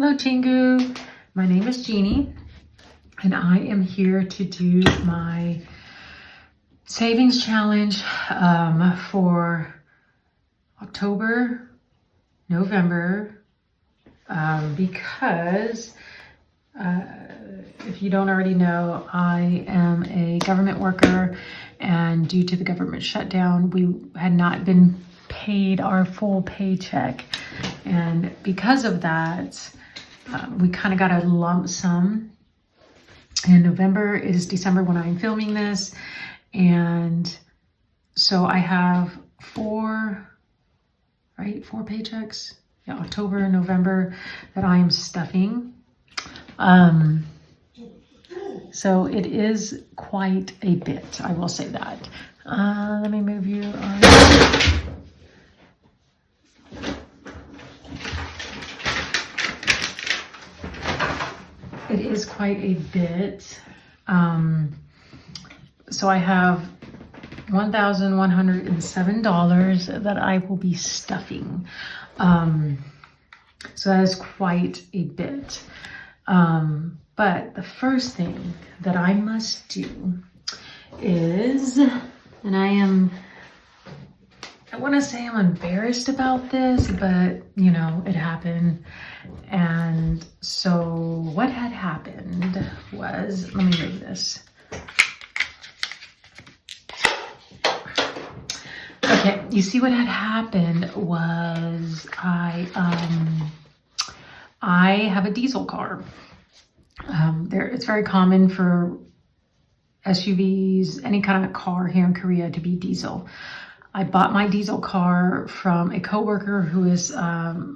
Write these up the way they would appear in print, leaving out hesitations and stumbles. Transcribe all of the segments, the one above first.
Hello Chingu, my name is Jeannie and I am here to do my savings challenge for October, November, because if you don't already know, I am a government worker, and due to the government shutdown, we had not been paid our full paycheck, and because of that, we kind of got a lump sum in November. It is December when I'm filming this, and so I have four paychecks, yeah, October and November, that I am stuffing. So it is quite a bit, I will say that. Let me move you on. It is quite a bit. So I have $1,107 that I will be stuffing. So that is quite a bit. But the first thing that I must do is, and I want to say I'm embarrassed about this, but you know, it happened. And so what had happened was, let me move this. Okay, you see what had happened was I have a diesel car. It's very common for SUVs, any kind of car here in Korea, to be diesel. I bought my diesel car from a coworker who is, her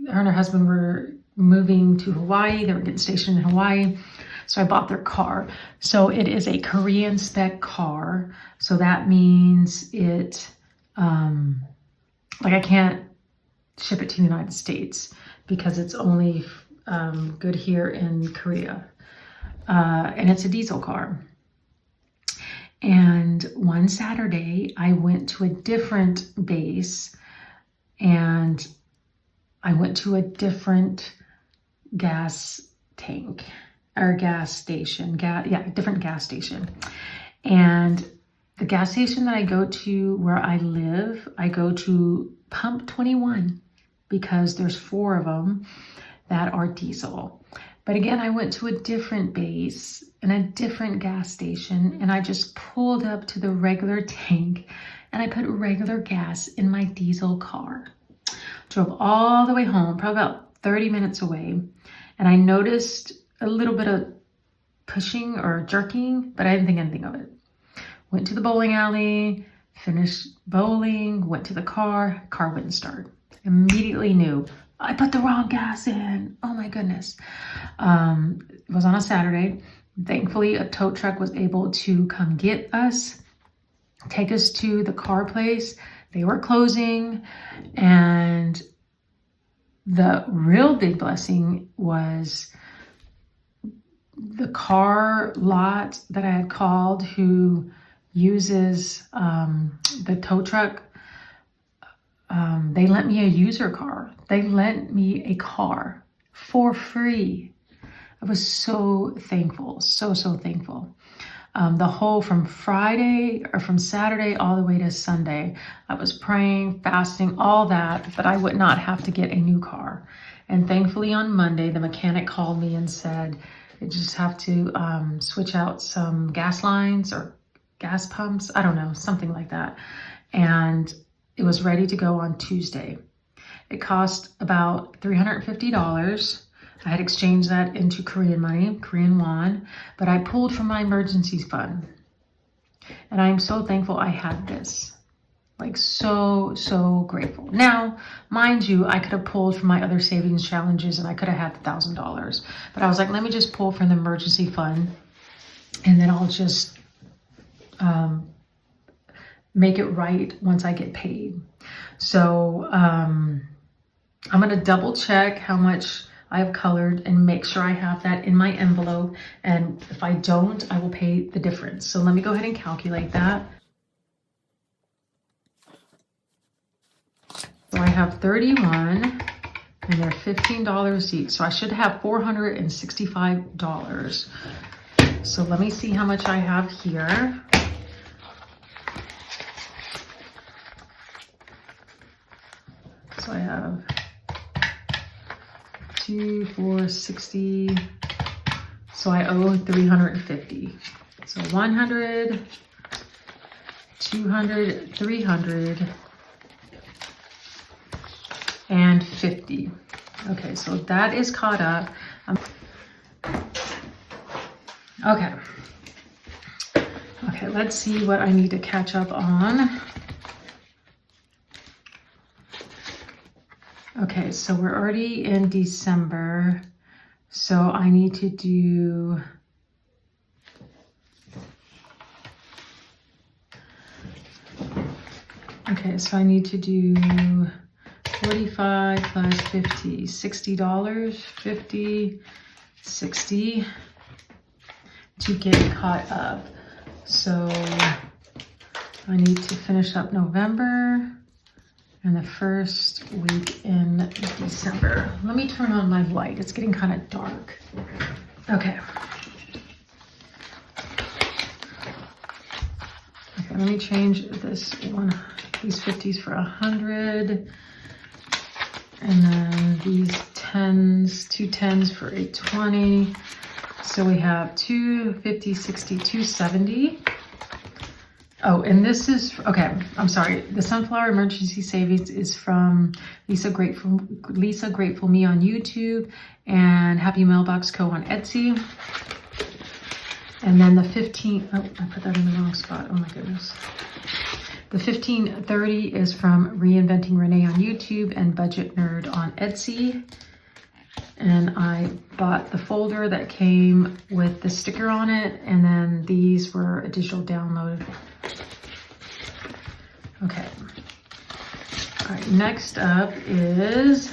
and her husband were moving to Hawaii. They were getting stationed in Hawaii. So I bought their car. So it is a Korean spec car. So that means it, like I can't ship it to the United States because it's only good here in Korea. And it's a diesel car. And one Saturday I went to a different base, and I went to a different gas tank or gas station, different gas station. And the gas station that I go to where I live, I go to pump 21 because there's 4 of them that are diesel. But again, I went to a different base and a different gas station, and I just pulled up to the regular tank and I put regular gas in my diesel car. Drove all the way home, probably about 30 minutes away, and I noticed a little bit of pushing or jerking, but I didn't think anything of it. Went to the bowling alley, finished bowling, went to the car wouldn't start. Immediately knew I put the wrong gas in. Oh my goodness. It was on a Saturday. Thankfully, a tow truck was able to come get us, take us to the car place. They were closing, and the real big blessing was the car lot that I had called, who uses the tow truck. They lent me a user car. They lent me a car for free. I was so thankful, so thankful. The whole from Saturday all the way to Sunday, I was praying, fasting, all that I would not have to get a new car. And thankfully on Monday, the mechanic called me and said, you just have to switch out some gas lines or gas pumps. I don't know, something like that. And it was ready to go on Tuesday. It cost about $350. I had exchanged that into Korean money, Korean won, but I pulled from my emergency fund. And I am so thankful I had this. Like so grateful. Now, mind you, I could have pulled from my other savings challenges and I could have had $1,000. But I was like, let me just pull from the emergency fund, and then I'll just make it right once I get paid. So I'm going to double check how much I have colored and make sure I have that in my envelope. And if I don't, I will pay the difference. So let me go ahead and calculate that. So I have 31 and they're $15 each. So I should have $465. So let me see how much I have here. So I have 2, 4, 60. So I owe 350. So 100, 200, 300, and 50. Okay, so that is caught up. Okay. Okay, let's see what I need to catch up on. Okay, so we're already in December. So I need to do so I need to do 45 plus 50, $60, 50, 60 to get caught up. So I need to finish up November and the first week in December. Let me turn on my light. It's getting kind of dark. Okay. Okay, let me change this one. These 50s for 100. And then these 10s, 2 10s for 820. So we have 250, 60, 270. Oh, and this is, okay, I'm sorry. The Sunflower Emergency Savings is from Lisa Grateful Me on YouTube and Happy Mailbox Co. on Etsy. And then the 15, oh, I put that in the wrong spot. Oh my goodness. The 1530 is from Reinventing Renee on YouTube and Budget Nerd on Etsy. And I bought the folder that came with the sticker on it. And then these were a digital download. Okay. All right, next up is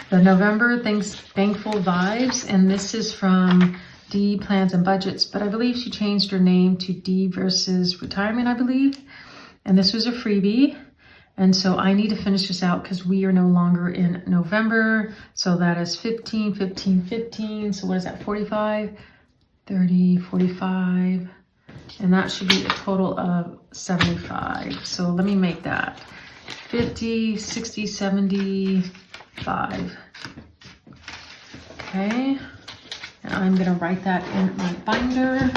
the November Thankful Vibes. And this is from D Plans and Budgets, but I believe she changed her name to D versus Retirement, I believe. And this was a freebie. And so I need to finish this out because we are no longer in November. So that is 15, 15, 15. So what is that? 45, 30, 45. And that should be a total of 75. So let me make that 50, 60, 75. Okay. And I'm going to write that in my binder.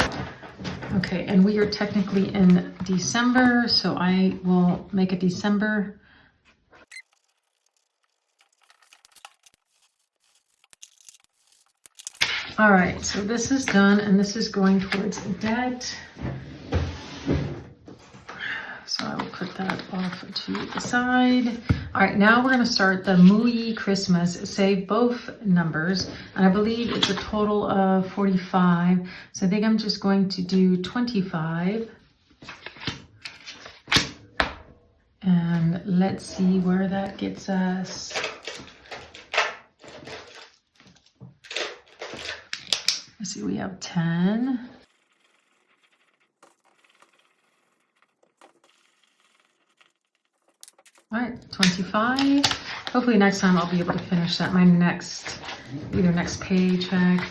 Okay, and we are technically in December, so I will make a December. All right, so this is done, and this is going towards debt. So I will put that off to the side. All right, now we're going to start the Mooey Christmas. Save both numbers, and I believe it's a total of 45. So I think I'm just going to do 25. And let's see where that gets us. Let's see, we have 10. All right, 25. Hopefully next time I'll be able to finish that. My next paycheck.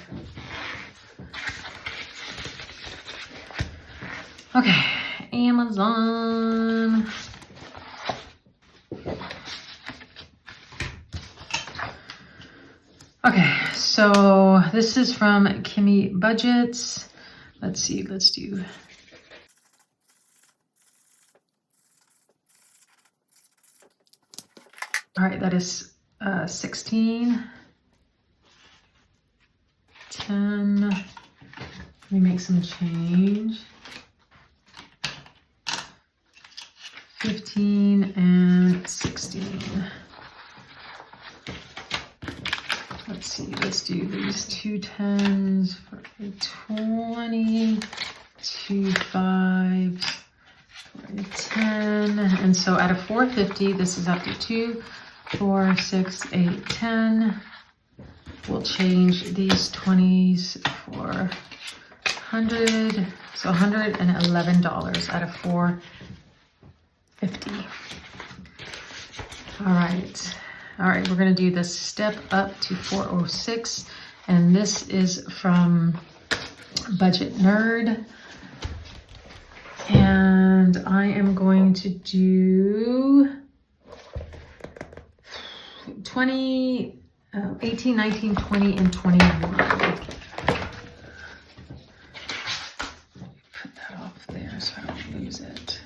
Okay, Amazon. Okay, so this is from Kimmy Budgets. Let's see, let's do. All right, that is 16, 10, let me make some change, 15 and 16. Let's see, let's do these 2 10s for 20, 2 5s for 10, and so out of 450, this is up to 2, 4, 6, 8, 10. We'll change these 20s for 100. So $111 out of 450. All right. All right, we're gonna do the step up to 406, and this is from Budget Nerd. And I am going to do 20, 18, 19, 20, and 21. Put that off there so I don't lose it.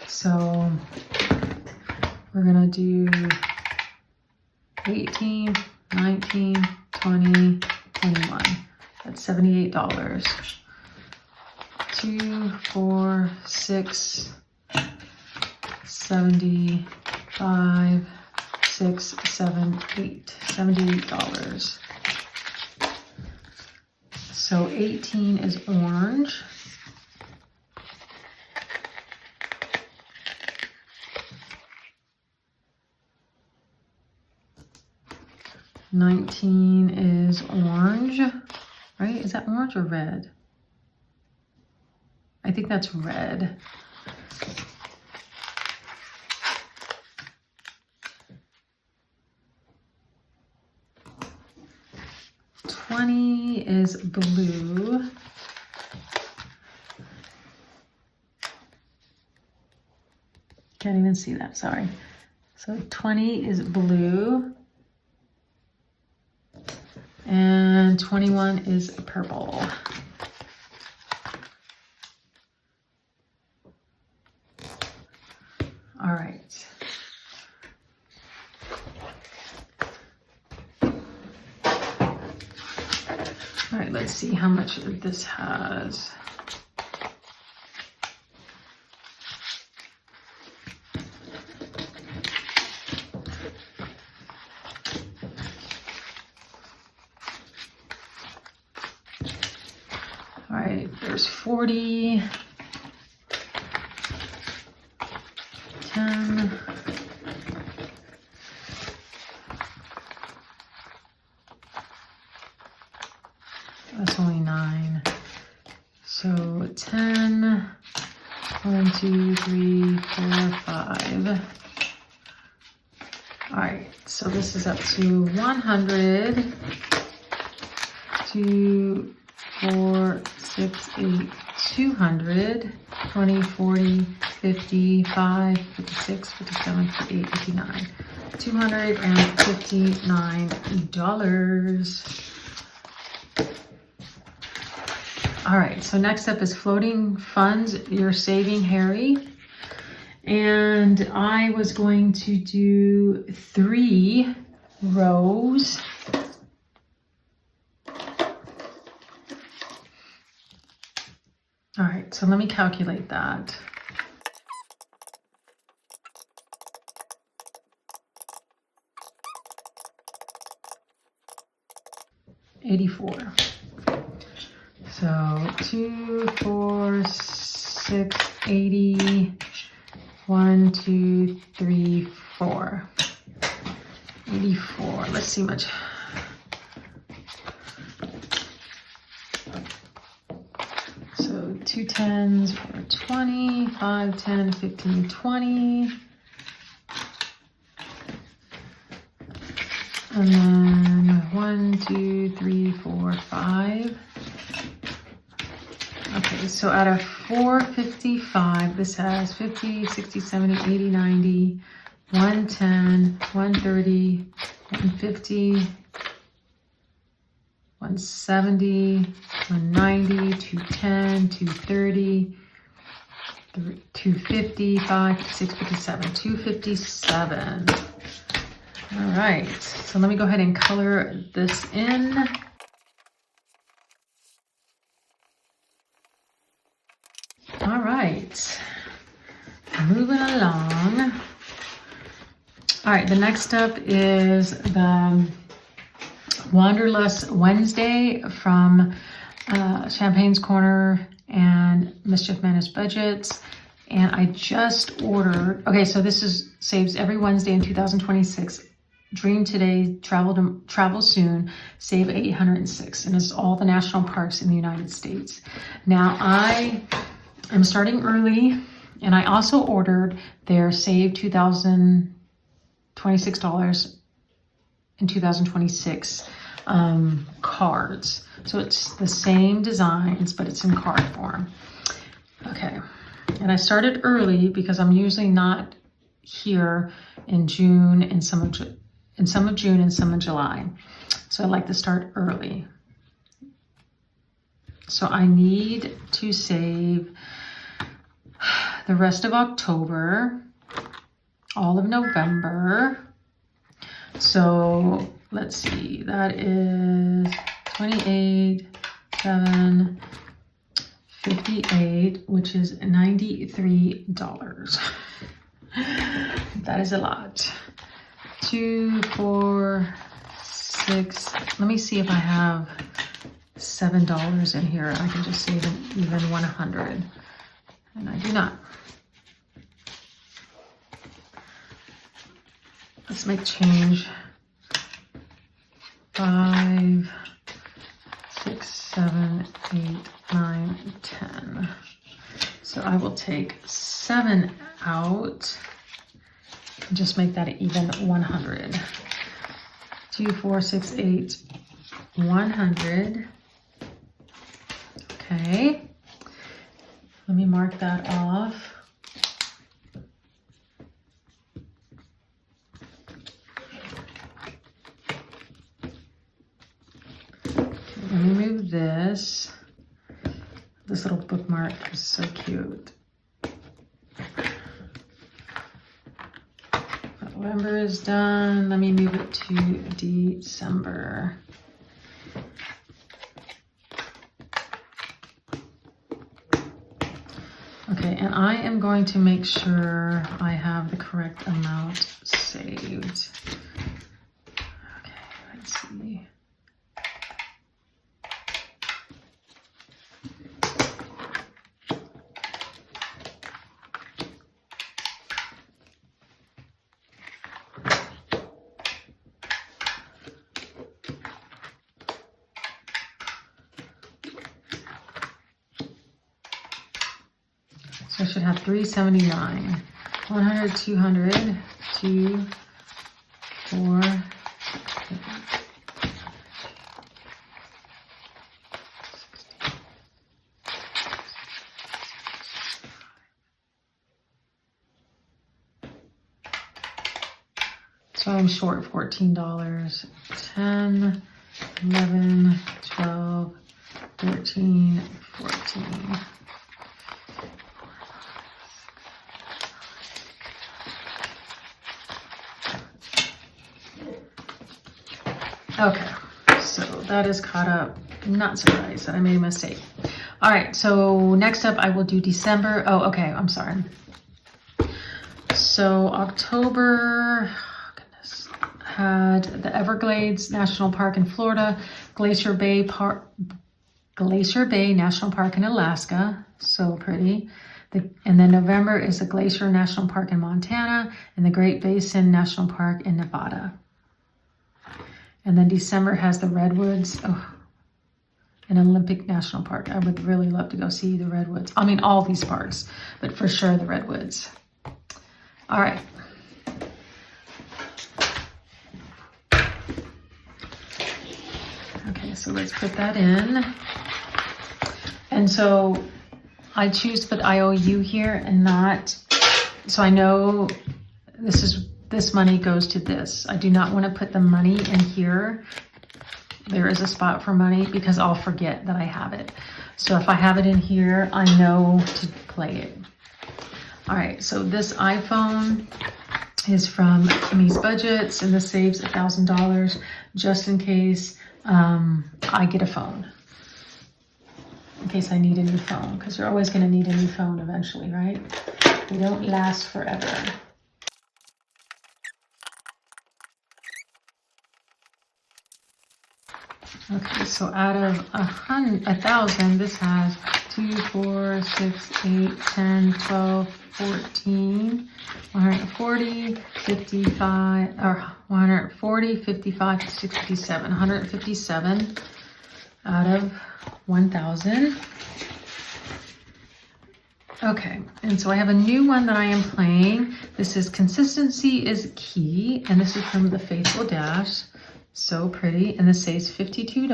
So we're gonna do 18, 19, 20, 21. That's $78. 2, 4, 6, 75, 6, 7, 8. $78. So 18 is orange. $19 is orange, right? Is that orange or red? I think that's red. $20 is blue. Can't even see that, sorry. So 20 is blue. And 21 is purple. All right. All right, let's see how much this has. All right, there's 40, 10, that's only 9. So 10, 1, 2, 3, 4, 5. All right, so this is up to 100, 2, 4, 6, 8, 200, 20, 40, 55, 56, 57, 58, 59. $259. All right, so next up is floating funds, Yer Savin Harry. And I was going to do 3 rows. All right, so let me calculate that. $84. So 2, 4, 6, 80. 1, 2, 3, 4. 84. Let's see much. So 2 10s for 20, 5, 10, 15, 20. And then 1, 2, 3, 4, 5. Okay, so out of 455, this has 50, 60, 70, 80, 90, 110, 130, 150, 170, 190, 210, 230, 250, 5, 56, 57, 257. All right, so let me go ahead and color this in. All right, moving along. All right, the next up is the Wanderlust Wednesday from Champagne's Corner and Mischief Managed Budgets. And I just ordered, okay, so this saves every Wednesday in 2026. Dream today, travel soon, save 806. And it's all the national parks in the United States. Now I'm starting early, and I also ordered their Save 2000 $26 in 2026 cards. So it's the same designs, but it's in card form. Okay, and I started early because I'm usually not here in June and some of June and some of July. So I like to start early. So I need to save the rest of October, all of November. So let's see, that is 28, 7, 58, which is $93. That is a lot. 2, 4, 6. Let me see if I have $7 in here. I can just save an even 100, and I do not. Let's make change. 5, 6, 7, 8, 9, 10. So I will take 7 out and just make that even 100. 2, 4, 6, 8, 100. Okay. Let me mark that off. Let me move this. This little bookmark is so cute. November is done. Let me move it to December. Okay, and I am going to make sure I have the correct amount saved. Okay, let's see. So I should have 379. 100, 200, 2, 4, 8. So I'm short $14. 10, 11, 12, 13, 14. Okay, so that is caught up. I'm not surprised that I made a mistake. All right, so next up I will do December. Oh, okay, I'm sorry. So October, oh goodness, had the Everglades National Park in Florida, Glacier Bay National Park in Alaska, so pretty. And then November is the Glacier National Park in Montana and the Great Basin National Park in Nevada. And then December has the Redwoods, an Olympic National Park. I would really love to go see the Redwoods. I mean, all these parks, but for sure the Redwoods. All right. Okay, so let's put that in. And so I choose to put IOU here and not, so I know this money goes to this. I do not want to put the money in here. There is a spot for money because I'll forget that I have it. So if I have it in here, I know to play it. All right, so this iPhone is from Kimmy's Budgets, and this saves $1,000 just in case I get a phone. In case I need a new phone, because you're always going to need a new phone eventually, right? They don't last forever. Okay, so out of 1,000, this has 2, 4, 6, 8, 10, 12, 14, 140, 55, or 140, 55, 67, 157 out of 1,000. Okay, and so I have a new one that I am playing. This is Consistency is Key, and this is from the Faithful Dash. So pretty, and this says $52.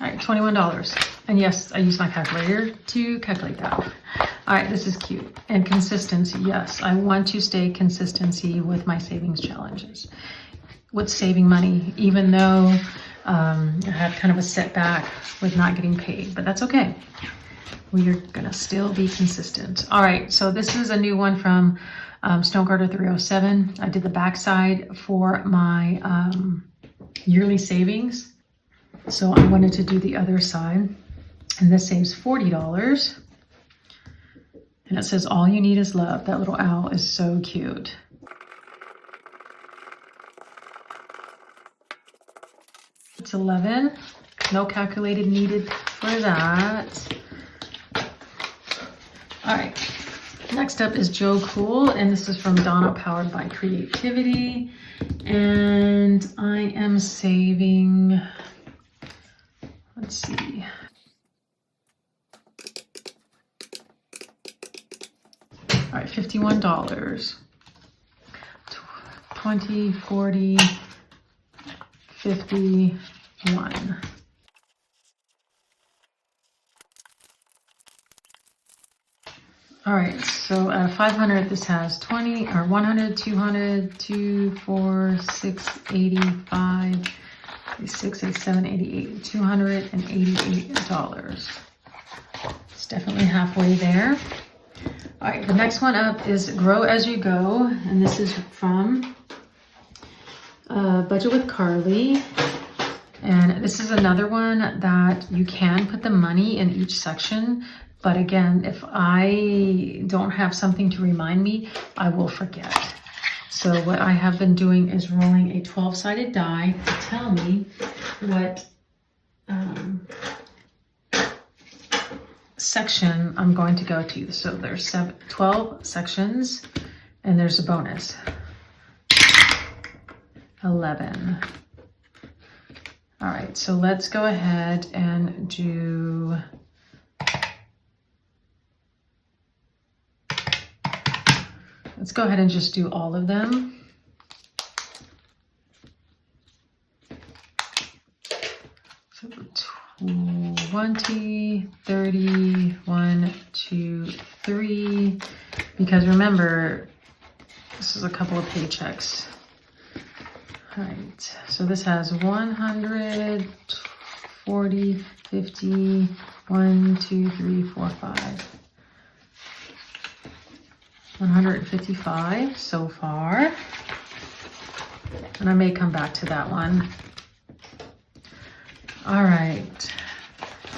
All right, $21. And yes, I use my calculator to calculate that. All right, this is cute. And consistency, yes, I want to stay consistency with my savings challenges. With saving money, even though I had kind of a setback with not getting paid, but that's okay. We are gonna still be consistent. All right, so this is a new one from Stonecarter 307. I did the backside for my yearly savings. So I wanted to do the other side, and this saves $40. And it says, all you need is love. That little owl is so cute. It's 11. No calculated needed for that. All right. Next up is Joe Cool, and this is from Donna, powered by creativity. And I am saving, let's see. All right, $51. 20, 40, 51. All right, so at 500, this has 20 or 100, 200, 2, 4, 6, 85, 6, 8, 7, 88, $288. It's definitely halfway there. All right, the next one up is Grow As You Go, and this is from Budget with Carly. And this is another one that you can put the money in each section. But again, if I don't have something to remind me, I will forget. So what I have been doing is rolling a 12-sided die to tell me what section I'm going to go to. So there's 12 sections, and there's a bonus. 11. All right, so let's go ahead and do let's go ahead and just do all of them. So 20, 30, 1, 2, 3. Because remember, this is a couple of paychecks. All right, so this has 100, 40, 50, 1, 2, 3, 4, 5. 155 so far, and I may come back to that one. All right,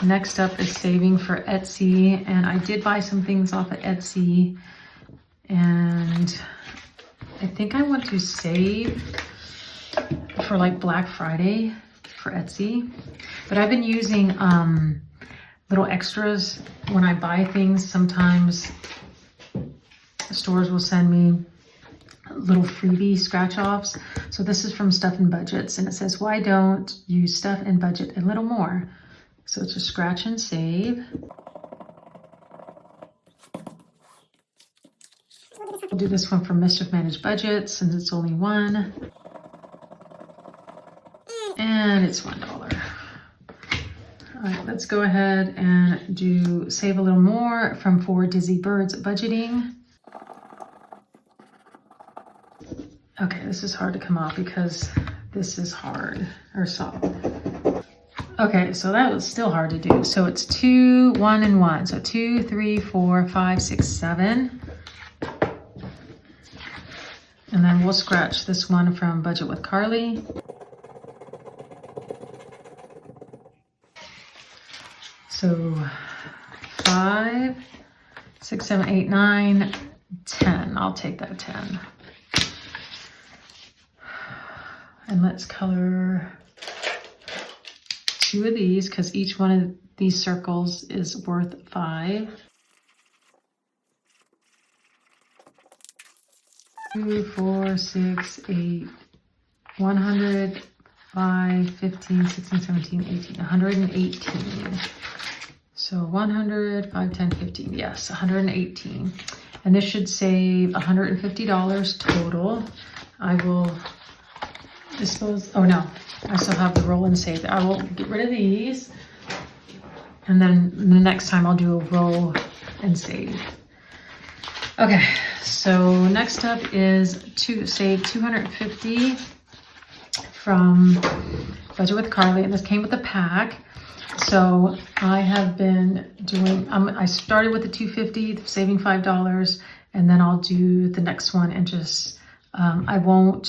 next up is saving for Etsy, and I did buy some things off of Etsy, and I think I want to save for like Black Friday for Etsy, but I've been using little extras when I buy things. Sometimes stores will send me little freebie scratch-offs. So this is from Stuff and Budgets, and it says, why don't you stuff and budget a little more? So it's a scratch and save. We'll do this one from Mischief Managed Budgets, since it's only one. And it's $1. All right, let's go ahead and do save a little more from For Dizzy Birds Budgeting. Okay, this is hard to come off because this is hard or soft. Okay, so that was still hard to do. So it's 2, 1, and 1. So 2, 3, 4, 5, 6, 7. And then we'll scratch this one from Budget with Carly. So 5, 6, 7, 8, 9, 10. I'll take that 10. And let's color 2 of these because each one of these circles is worth 5. 2, 4, 6, 8, 100, 5, 15, 16, 17, 18, 118. So 100, 5, 10, 15, yes, 118. And this should save $150 total. I will dispose, oh no, I still have the roll and save. I will get rid of these. And then the next time I'll do a roll and save. Okay, so next up is to save $250 from Budget with Carly, and this came with a pack. So I have been doing, I started with the $250, saving $5, and then I'll do the next one and just, I'll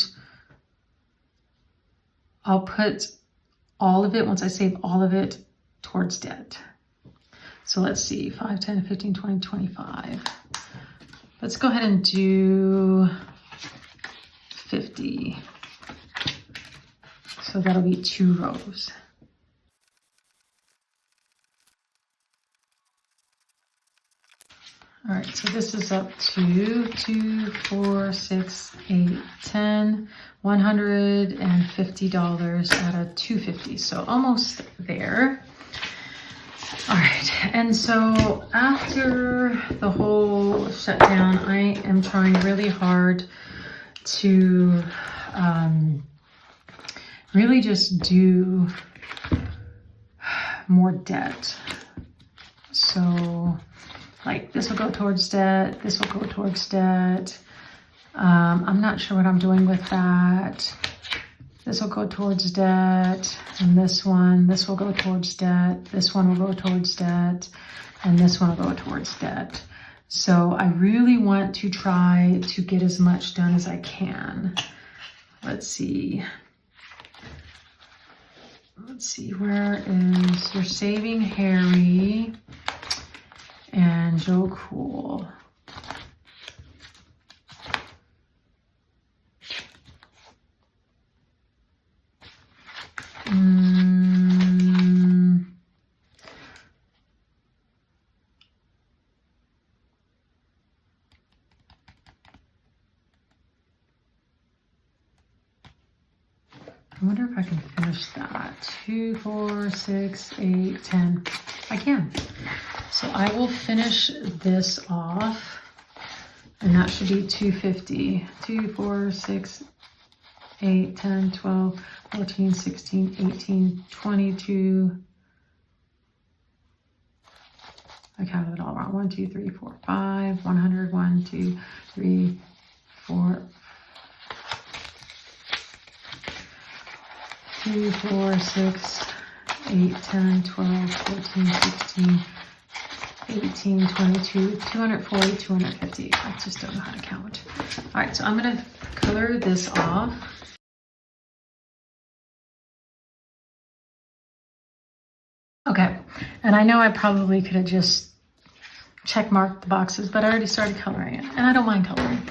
put all of it, once I save all of it, towards debt. So let's see, 5, 10, 15, 20, 25. Let's go ahead and do 50. So that'll be 2 rows. All right, so this is up to 2, 4, 6, 8, 10, $150 out of $250. So almost there. All right, and so after the whole shutdown, I am trying really hard to really just do more debt. So like this will go towards debt, this will go towards debt. I'm not sure what I'm doing with that. This will go towards debt, and this will go towards debt, this one will go towards debt, and this one will go towards debt. So I really want to try to get as much done as I can. Let's see. Where is Yer Savin Harry and Joe Cool? I wonder if I can finish that. 2, 4, 6, 8, 10. I can. So I will finish this off, and that should be 250. 2, 4, 6, 8, 10, 12, 14, 16, 18, 22. I counted it all wrong. 1, 2, 3, 4, 5, 100, 1, 2, 3, 4, 2, 4, 6, 8, 10, 12, 14, 16, 18, 22, 240, 250. I just don't know how to count. All right, so I'm gonna color this off. Okay, and I know I probably could have just check marked the boxes, but I already started coloring it, and I don't mind coloring.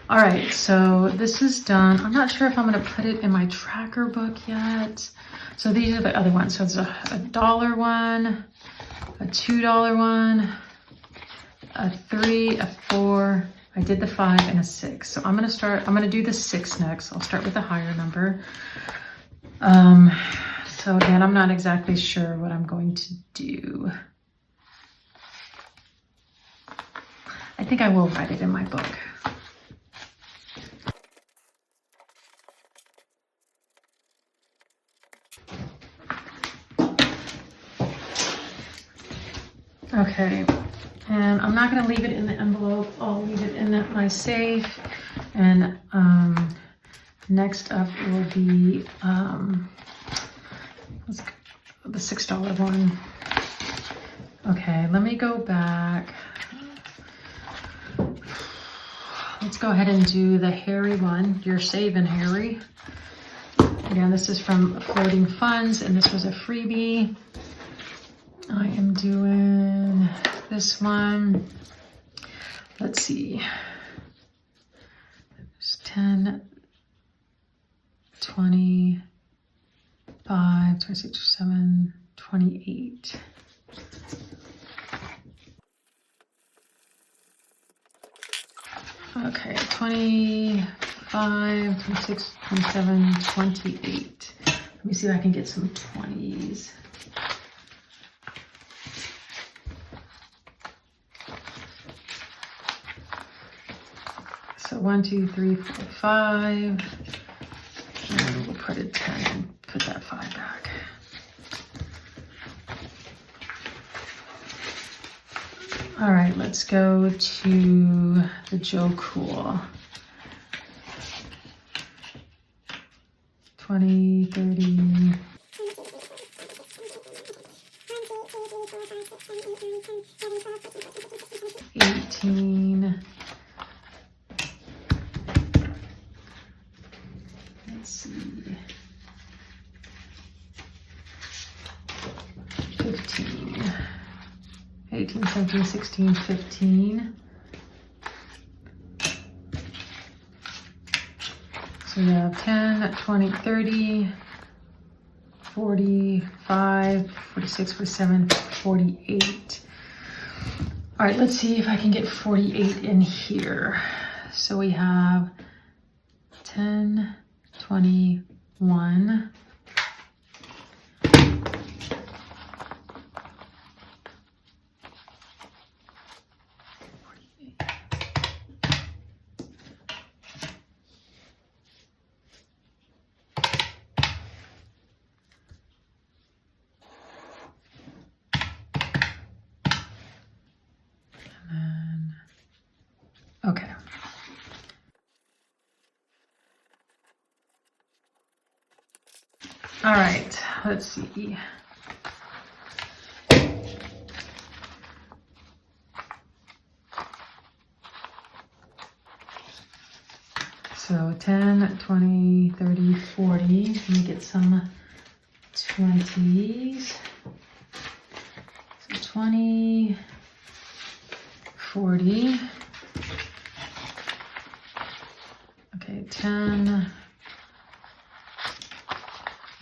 All right, so this is done. I'm not sure if I'm gonna put it in my tracker book yet. So these are the other ones. So it's a $1 one, a $2 one, a 3, a 4. I did the 5 and a 6. So I'm gonna do the 6 next. I'll start with the higher number. So again, I'm not exactly sure what I'm going to do. I think I will write it in my book. Okay, and I'm not going to leave it in the envelope. I'll leave it in my safe. And next up will be the $6 one. Okay, let me go back. Let's go ahead and do the Harry one, Yer Savin Harry. Again, this is from Floating Funds, and this was a freebie. I am doing this one. Let's see. There's 10, 20, 5, 26, 27, 28. Okay, 25, 26, 27, 28. Let me see if I can get some 20s. So 1, 2, 3, 4, 5. And we'll put a 10 and put that 5 back. All right, let's go to the Joe Cool. 20, 30. 18. Let's see. 15. 18, 17, 16, 15. So we have 10, 20, 30, 45, 46, 47, 48. All right, let's see if I can get 48 in here. So we have 10, 21. Okay. All right, let's see. So 10, 20, 30, 40. Let me get some 20s. So 20, 40. Okay, 10.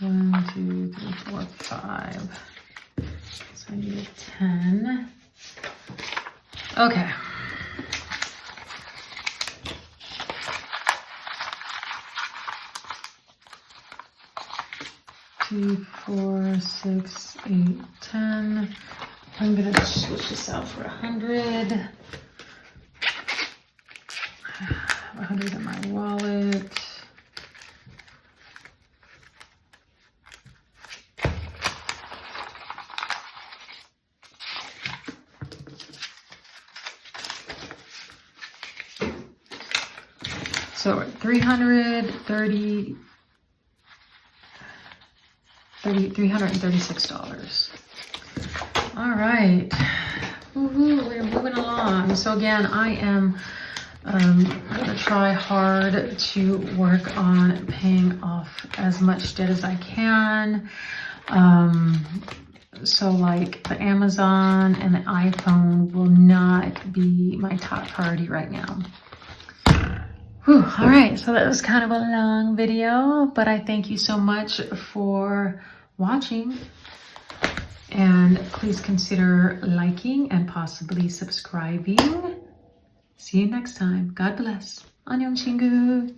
1, 2, 3, 4, 5. So I need a 10. Okay. Two, 4, 6, 8, 10. I'm gonna switch this out for 100. I have 100 in my wallet. So $336. All right, we're moving along. So again, I am gonna try hard to work on paying off as much debt as I can. So like the Amazon and the iPhone will not be my top priority right now. Whew, all right, so that was kind of a long video, but I thank you so much for watching. And please consider liking and possibly subscribing. See you next time. God bless. Annyeong 친구.